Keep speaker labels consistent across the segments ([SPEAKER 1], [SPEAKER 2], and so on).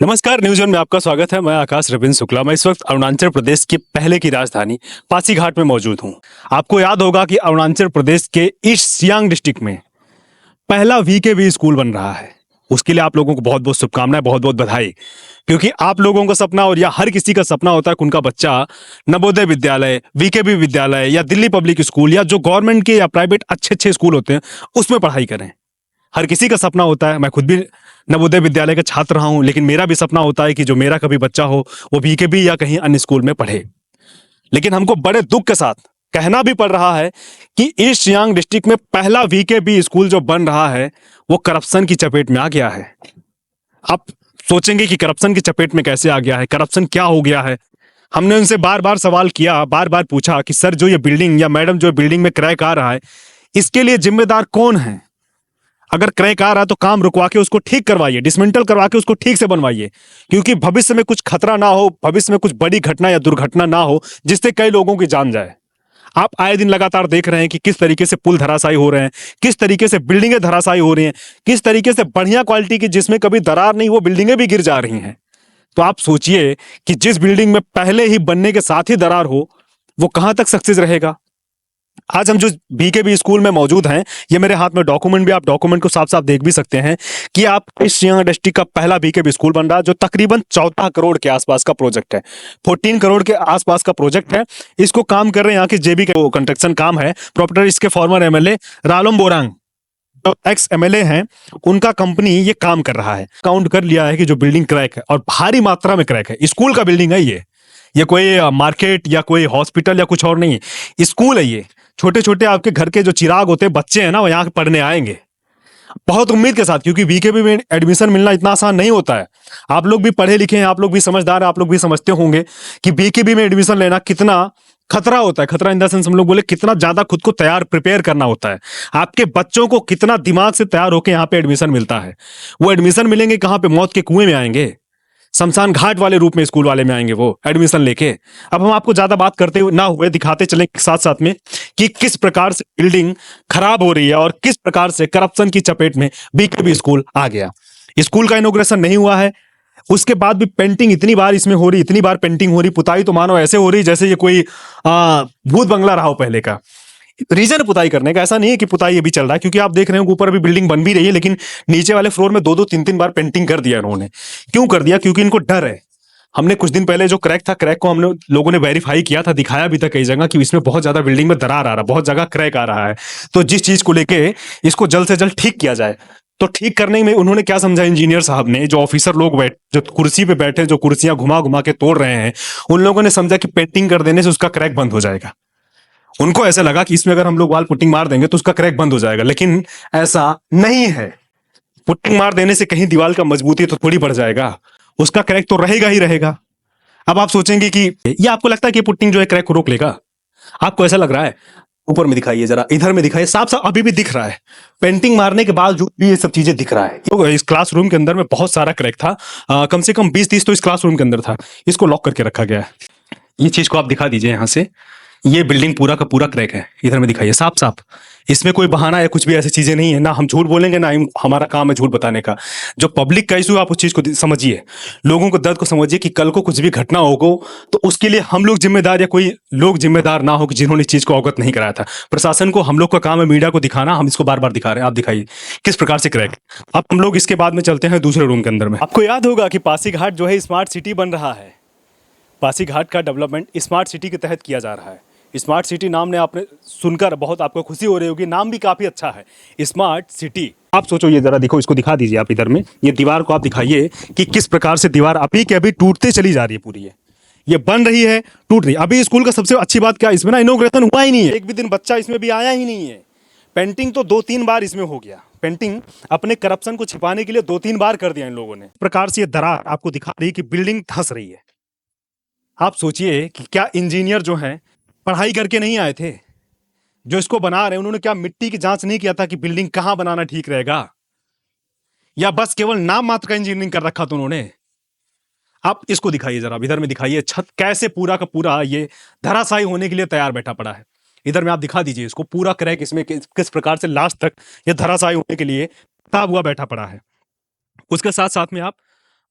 [SPEAKER 1] नमस्कार, news one में आपका स्वागत है। मैं आकाश रविंद्र शुक्ला। मैं इस वक्त अरुणाचल प्रदेश के पहले की राजधानी पासीघाट में मौजूद हूं। आपको याद होगा कि अरुणाचल प्रदेश के ईस्ट सियांग डिस्ट्रिक्ट में पहला वीकेवी स्कूल बन रहा है। उसके लिए आप लोगों को बहुत बहुत शुभकामनाएं, बहुत बहुत बधाई। क्योंकि आप लोगों का सपना और या हर किसी का सपना होता है कि उनका बच्चा नवोदय विद्यालय, वीकेवी विद्यालय या दिल्ली पब्लिक स्कूल या जो गवर्नमेंट के या प्राइवेट अच्छे अच्छे स्कूल होते हैं उसमें पढ़ाई करें। हर किसी का सपना होता है। मैं खुद भी नवोदय विद्यालय का छात्र रहा हूं, लेकिन मेरा भी सपना होता है कि जो मेरा कभी बच्चा हो वो बीकेबी या कहीं अन्य स्कूल में पढ़े। लेकिन हमको बड़े दुख के साथ कहना भी पड़ रहा है कि ईस्ट सियांग डिस्ट्रिक्ट में पहला वीकेबी स्कूल जो बन रहा है वो करप्शन की चपेट में आ गया है। आप सोचेंगे कि करप्शन की चपेट में कैसे आ गया है, करप्शन क्या हो गया है। हमने उनसे बार बार सवाल किया, बार बार पूछा कि सर जो ये बिल्डिंग या मैडम जो बिल्डिंग में क्रैक आ रहा है इसके लिए जिम्मेदार कौन है। अगर क्रैक आ रहा है तो काम रुकवा के उसको ठीक करवाइए, डिसमेंटल करवा के उसको ठीक से बनवाइए, क्योंकि भविष्य में कुछ खतरा ना हो, भविष्य में कुछ बड़ी घटना या दुर्घटना ना हो जिससे कई लोगों की जान जाए। आप आए दिन लगातार देख रहे हैं कि किस तरीके से पुल धराशायी हो रहे हैं, किस तरीके से बिल्डिंगें धराशायी हो रही हैं, किस तरीके से बढ़िया क्वालिटी की जिसमें कभी दरार नहीं वो बिल्डिंगें भी गिर जा रही हैं। तो आप सोचिए कि जिस बिल्डिंग में पहले ही बनने के साथ ही दरार हो वो कहां तक सक्सेस रहेगा। आज हम जो बीकेबी स्कूल में मौजूद हैं, ये मेरे हाथ में डॉक्यूमेंट भी, आप डॉक्यूमेंट को साफ साफ देख भी सकते हैं कि आप इस सियांग डिस्ट्रिक्ट का पहला बीकेबी स्कूल बन रहा है जो तकरीबन 14 करोड़ के आसपास का प्रोजेक्ट है। 14 करोड़ के आसपास का प्रोजेक्ट है। इसको काम कर रहे हैं यहाँ के जेबी के कंस्ट्रक्शन काम है। प्रॉपर्टर इसके फॉर्मर एमएलए रालोम बोरांग जो एक्स एमएलए हैं, उनका कंपनी ये काम कर रहा है। काउंट कर लिया है कि जो बिल्डिंग क्रैक है और भारी मात्रा में क्रैक है, स्कूल का बिल्डिंग है ये कोई मार्केट या कोई हॉस्पिटल या कुछ और नहीं है, स्कूल है ये। छोटे छोटे आपके घर के जो चिराग होते हैं, बच्चे हैं ना, वो यहाँ पढ़ने आएंगे बहुत उम्मीद के साथ, क्योंकि बीकेबी में एडमिशन मिलना इतना आसान नहीं होता है। आप लोग भी पढ़े लिखे हैं, आप लोग भी समझदार हैं, आप लोग भी समझते होंगे कि बीकेबी में एडमिशन लेना कितना खतरा होता है। खतरा इन द सेंस हम लोग बोले कितना ज्यादा खुद को तैयार प्रिपेयर करना होता है। आपके बच्चों को कितना दिमाग से तैयार होकर यहाँ पे एडमिशन मिलता है। वो एडमिशन मिलेंगे कहाँ पे? मौत के कुएं में आएंगे, शमशान घाट वाले रूप में स्कूल वाले में आएंगे वो एडमिशन लेके। अब हम आपको ज्यादा बात करते हुए ना हुए दिखाते चले साथ साथ में कि किस प्रकार से बिल्डिंग खराब हो रही है और किस प्रकार से करप्शन की चपेट में बीकेबी स्कूल आ गया। स्कूल का इनॉग्रेशन नहीं हुआ है, उसके बाद भी पेंटिंग इतनी बार इसमें हो रही, इतनी बार पेंटिंग हो रही, पुताई तो मानो ऐसे हो रही जैसे ये कोई भूत बंगला रहा हो पहले का। रीजन पुताई करने का ऐसा नहीं है कि पुताई ये भी चल रहा है, क्योंकि आप देख रहे हो ऊपर अभी बिल्डिंग बन भी रही है, लेकिन नीचे वाले फ्लोर में दो दो तीन तीन बार पेंटिंग कर दिया इन्होंने। क्यों कर दिया? क्योंकि इनको डर है। हमने कुछ दिन पहले जो क्रैक था, क्रैक को हमने लोगों ने वेरीफाई किया था, दिखाया भी था कई जगह कि इसमें बहुत ज्यादा बिल्डिंग में दरार आ रहा है, बहुत जगह क्रैक आ रहा है। तो जिस चीज को लेके इसको जल्द से जल्द ठीक किया जाए, तो ठीक करने में उन्होंने क्या समझा, इंजीनियर साहब ने, जो ऑफिसर लोग बैठ जो कुर्सी पे बैठे, जो कुर्सियां घुमा घुमा के तोड़ रहे हैं, उन लोगों ने समझा कि पेंटिंग कर देने से उसका क्रैक बंद हो जाएगा। उनको ऐसा लगा कि इसमें अगर हम लोग वाल पुट्टिंग मार देंगे तो उसका क्रैक बंद हो जाएगा, लेकिन ऐसा नहीं है। पुट्टिंग मार देने से कहीं दीवार का मजबूती तो थोड़ी बढ़ जाएगा, उसका क्रैक तो रहेगा ही रहेगा। अब आप सोचेंगे कि ये आपको लगता है कि पुट्टिंग जो है क्रैक को रोक लेगा? आपको ऐसा लग रहा है? ऊपर में दिखाइए जरा, इधर में दिखाइए, साफ साफ अभी भी दिख रहा है। पेंटिंग मारने के बावजूद भी ये सब चीजें दिख रहा है। तो इस क्लासरूम के अंदर में बहुत सारा क्रैक था, कम से कम 20-30 तो इस क्लासरूम के अंदर था। इसको लॉक करके रखा गया है। ये चीज को आप दिखा दीजिए यहां से, ये बिल्डिंग पूरा का पूरा क्रैक है। इधर में दिखाइए साफ साफ, इसमें कोई बहाना या कुछ भी ऐसी चीजें नहीं है। ना हम झूठ बोलेंगे, ना हमारा काम है झूठ बताने का। जो पब्लिक का इशू है, आप उस चीज को समझिए, लोगों को दर्द को समझिए कि कल को कुछ भी घटना होगा तो उसके लिए हम लोग जिम्मेदार या कोई लोग जिम्मेदार ना हो कि जिन्होंने इस चीज को अवगत नहीं कराया था। प्रशासन को, हम लोग का काम है मीडिया को दिखाना, हम इसको बार बार दिखा रहे हैं। आप दिखाइए किस प्रकार से क्रैक। अब हम लोग इसके बाद में चलते हैं दूसरे रूम के अंदर में। आपको याद होगा कि पासीघाट जो है स्मार्ट सिटी बन रहा है। पासीघाट का डेवलपमेंट स्मार्ट सिटी के तहत किया जा रहा है। स्मार्ट सिटी नाम ने आपने सुनकर बहुत आपको खुशी हो रही होगी, नाम भी काफ़ी अच्छा है स्मार्ट सिटी। आप सोचो, ये जरा देखो, इसको दिखा दीजिए आप इधर में, ये दीवार को आप दिखाइए कि किस प्रकार से दीवार अभी के अभी टूटते चली जा रही है पूरी। ये बन रही है, टूट रही है। अभी स्कूल का सबसे अच्छी बात क्या है, इसमें ना इनॉग्रेशन हुआ ही नहीं है, एक भी दिन बच्चा इसमें भी आया ही नहीं है। पेंटिंग तो 2-3 बार इसमें हो गया, पेंटिंग अपने करप्शन को छिपाने के लिए 2-3 बार कर दिया इन लोगों ने। इस प्रकार से ये दरार आपको दिखा रही है कि बिल्डिंग धंस रही है। आप सोचिए कि क्या इंजीनियर जो हैं पढ़ाई करके नहीं आए थे, जो इसको बना रहे हैं, उन्होंने क्या मिट्टी की जांच नहीं किया था कि बिल्डिंग कहां बनाना ठीक रहेगा, या बस केवल नाम मात्र का इंजीनियरिंग कर रखा था उन्होंने? आप इसको दिखाइए जरा, इधर में दिखाइए, छत कैसे पूरा का पूरा ये धराशायी होने के लिए तैयार बैठा पड़ा है। इधर में आप दिखा दीजिए इसको, पूरा क्रैक इसमें किस प्रकार से लास्ट तक ये धराशायी होने के लिए ताब हुआ बैठा पड़ा है। उसके साथ साथ में आप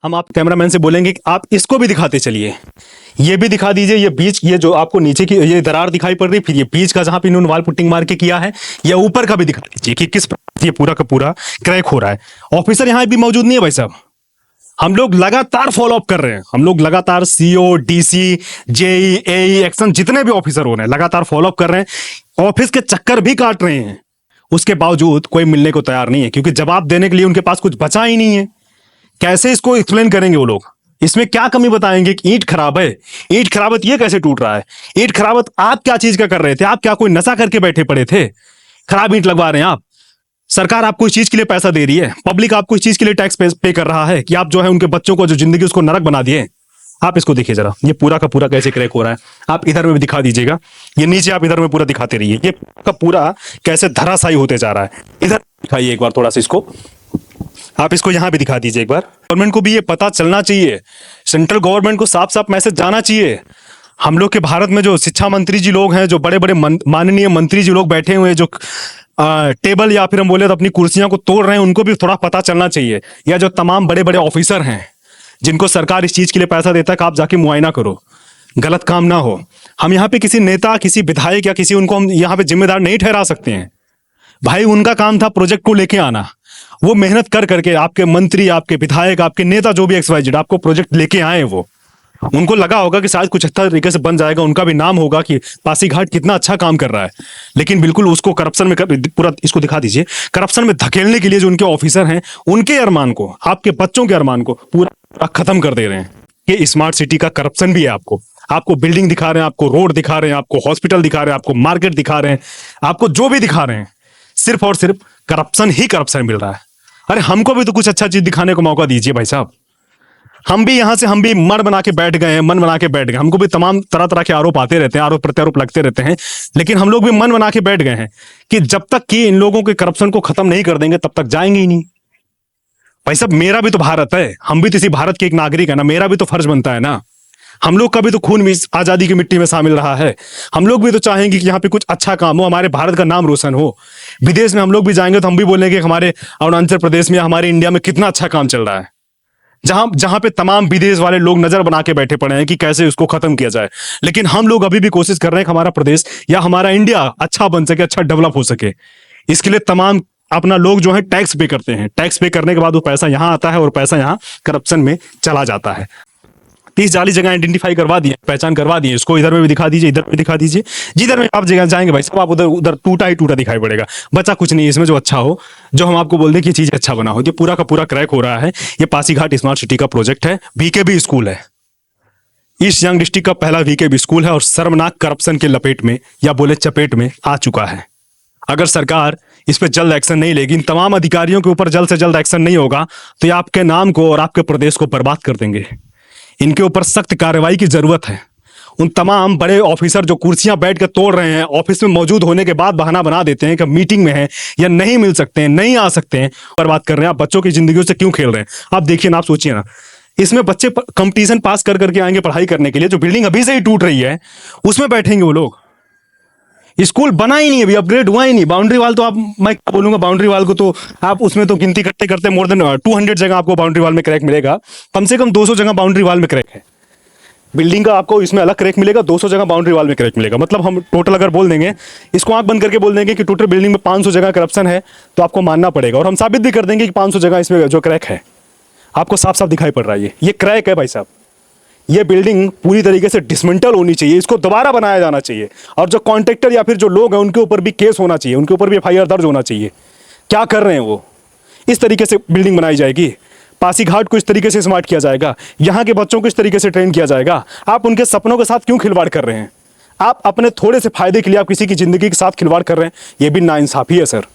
[SPEAKER 1] हम आप कैमरामैन से बोलेंगे कि आप इसको भी दिखाते चलिए, ये भी दिखा दीजिए। ये बीच, ये जो आपको नीचे की ये दरार दिखाई पड़ रही, फिर ये बीच का जहां पे इन्होंने वॉल पुट्टिंग मार के किया है, या ऊपर का भी दिखा दीजिए कि किस प्रकार ये पूरा का पूरा क्रैक हो रहा है। ऑफिसर यहां भी मौजूद नहीं है भाई साहब। हम लोग लगातार फॉलो अप कर रहे हैं, हम लोग लगातार सीओ, डीसी, जेई, एई, एक्शन जितने भी ऑफिसर हो रहे हैं लगातार फॉलो अप कर रहे हैं, ऑफिस के चक्कर भी काट रहे हैं। उसके बावजूद कोई मिलने को तैयार नहीं है, क्योंकि जवाब देने के लिए उनके पास कुछ बचा ही नहीं है। कैसे इसको एक्सप्लेन करेंगे वो लोग? इसमें क्या कमी बताएंगे कि ईंट खराब है, ईंट खराबत ये कैसे टूट रहा है? ईंट खराबत आप क्या चीज का कर रहे थे? आप क्या कोई नशा करके बैठे पड़े थे? खराब ईंट लगवा रहे हैं आप। सरकार आपको इस चीज के लिए पैसा दे रही है, पब्लिक आपको इस चीज के लिए टैक्स पे कर रहा है कि आप जो है उनके बच्चों को जो जिंदगी उसको नरक बना दिए। आप इसको देखिए जरा, ये पूरा का पूरा कैसे क्रैक हो रहा है। आप इधर में भी दिखा दीजिएगा, ये नीचे आप इधर में पूरा दिखाते रहिए, ये का पूरा कैसे धराशायी होते जा रहा है। इधर दिखाइए एक बार थोड़ा सा इसको, आप इसको यहां भी दिखा दीजिए एक बार। गवर्नमेंट को भी ये पता चलना चाहिए, सेंट्रल गवर्नमेंट को साफ साफ मैसेज जाना चाहिए। हम लोग के भारत में जो शिक्षा मंत्री जी लोग हैं, जो बड़े बड़े माननीय मंत्री जी लोग बैठे हुए हैं, जो टेबल या फिर हम बोले तो अपनी कुर्सियां को तोड़ रहे हैं, उनको भी थोड़ा पता चलना चाहिए। या जो तमाम बड़े बड़े ऑफिसर हैं जिनको सरकार इस चीज के लिए पैसा देता है कि आप जाके मुआयना करो, गलत काम ना हो। हम यहाँ पे किसी नेता, किसी विधायक या किसी उनको हम यहाँ पे जिम्मेदार नहीं ठहरा सकते हैं। भाई उनका काम था प्रोजेक्ट को लेके आना, वो मेहनत कर करके आपके मंत्री, आपके विधायक, आपके नेता जो भी XYZ आपको प्रोजेक्ट लेके आए, वो उनको लगा होगा कि शायद कुछ अच्छा तरीके से बन जाएगा, उनका भी नाम होगा कि पासीघाट कितना अच्छा काम कर रहा है। लेकिन बिल्कुल उसको करप्शन में पूरा, इसको दिखा दीजिए, करप्शन में धकेलने के लिए जो उनके ऑफिसर हैं, उनके अरमान को, आपके बच्चों के अरमान को पूरा खत्म कर दे रहे हैं। ये स्मार्ट सिटी का करप्शन भी है। आपको बिल्डिंग दिखा रहे हैं, आपको रोड दिखा रहे हैं, आपको हॉस्पिटल दिखा रहे हैं, आपको मार्केट दिखा रहे हैं, आपको जो भी दिखा रहे हैं, सिर्फ और सिर्फ करप्शन ही करप्शन मिल रहा है। अरे हमको भी तो कुछ अच्छा चीज दिखाने को मौका दीजिए भाई साहब। हम भी यहां से, हम भी मन बना के बैठ गए हैं, मन बना के बैठ गए। हमको भी तमाम तरह तरह के आरोप आते रहते हैं, आरोप प्रत्यारोप लगते रहते हैं, लेकिन हम लोग भी मन बना के बैठ गए हैं कि जब तक कि इन लोगों के करप्शन को खत्म नहीं कर देंगे तब तक जाएंगे ही नहीं। भाई साहब मेरा भी तो भारत है, हम भी तो इसी भारत के एक नागरिक है ना, मेरा भी तो फर्ज बनता है ना। हम लोग का भी तो खून भी आजादी की मिट्टी में शामिल रहा है। हम लोग भी तो चाहेंगे कि यहाँ पे कुछ अच्छा काम हो, हमारे भारत का नाम रोशन हो। विदेश में हम लोग भी जाएंगे तो हम भी बोलेंगे हमारे अरुणाचल प्रदेश में, हमारे इंडिया में कितना अच्छा काम चल रहा है। जहां पे तमाम विदेश वाले लोग नजर बना के बैठे पड़े हैं कि कैसे उसको खत्म किया जाए, लेकिन हम लोग अभी भी कोशिश कर रहे हैं कि हमारा प्रदेश या हमारा इंडिया अच्छा बन सके, अच्छा डेवलप हो सके। इसके लिए तमाम अपना लोग जो है टैक्स पे करते हैं, टैक्स पे करने के बाद वो पैसा यहां आता है और पैसा यहां करप्शन में चला जाता है। 30-40 जगह आइडेंटिफाई करवा दिए, पहचान करवा दिए। इसको इधर में भी दिखा दीजिए, इधर में दिखा दीजिए, जिधर में आप जगह जाएंगे भाई साहब, आप उधर उधर टूटा ही टूटा दिखाई पड़ेगा। बचा कुछ नहीं इसमें जो अच्छा हो, जो हम आपको बोल दें कि चीज अच्छा बना हो। ये पूरा का पूरा क्रैक हो रहा है। ये पासीघाट स्मार्ट सिटी का प्रोजेक्ट है, VKB स्कूल है, ईस्ट सियांग डिस्ट्रिक्ट का पहला VKB स्कूल है और शर्मनाक करप्शन के लपेट में या बोले चपेट में आ चुका है। अगर सरकार इस पर जल्द एक्शन नहीं लेगी, इन तमाम अधिकारियों के ऊपर जल्द से जल्द एक्शन नहीं होगा, तो ये आपके नाम को और आपके प्रदेश को बर्बाद कर देंगे। इनके ऊपर सख्त कार्रवाई की जरूरत है। उन तमाम बड़े ऑफिसर जो कुर्सियां बैठ कर तोड़ रहे हैं, ऑफिस में मौजूद होने के बाद बहाना बना देते हैं कि मीटिंग में है या नहीं मिल सकते हैं, नहीं आ सकते हैं, बर्बाद कर रहे हैं। आप बच्चों की जिंदगियों से क्यों खेल रहे हैं? आप देखिए ना, आप सोचिए ना, इसमें बच्चे कंपटीशन पास कर करके आएंगे पढ़ाई करने के लिए, जो बिल्डिंग अभी से ही टूट रही है उसमें बैठेंगे वो लोग। स्कूल बना ही नहीं, अभी अपग्रेड हुआ ही नहीं। बाउंड्री वाल तो आप, मैं बोलूंगा बाउंड्री वाल को तो आप उसमें तो गिनती करते करते मोर देन 200 जगह आपको बाउंड्री वाल में क्रैक मिलेगा। कम से कम 200 जगह बाउंड्री वाल में क्रैक है। बिल्डिंग का आपको इसमें अलग क्रैक मिलेगा, 200 जगह बाउंड्री वाल में क्रैक मिलेगा। मतलब हम टोटल अगर बोल देंगे, इसको आंख बंद करके बोल देंगे कि टोटल बिल्डिंग में 500 जगह करप्शन है, तो आपको मानना पड़ेगा। और हम साबित भी कर देंगे कि 500 जगह इसमें जो क्रैक है आपको साफ साफ दिखाई पड़ रहा है। ये क्रैक है भाई साहब। ये बिल्डिंग पूरी तरीके से डिसमेंटल होनी चाहिए, इसको दोबारा बनाया जाना चाहिए। और जो कॉन्ट्रैक्टर या फिर जो लोग हैं उनके ऊपर भी केस होना चाहिए, उनके ऊपर भी FIR दर्ज होना चाहिए। क्या कर रहे हैं वो? इस तरीके से बिल्डिंग बनाई जाएगी, पासीघाट को इस तरीके से स्मार्ट किया जाएगा, यहाँ के बच्चों को इस तरीके से ट्रेन किया जाएगा। आप उनके सपनों के साथ क्यों खिलवाड़ कर रहे हैं? आप अपने थोड़े से फायदे के लिए आप किसी की जिंदगी के साथ खिलवाड़ कर रहे हैं। ये भी नाइंसाफी है सर।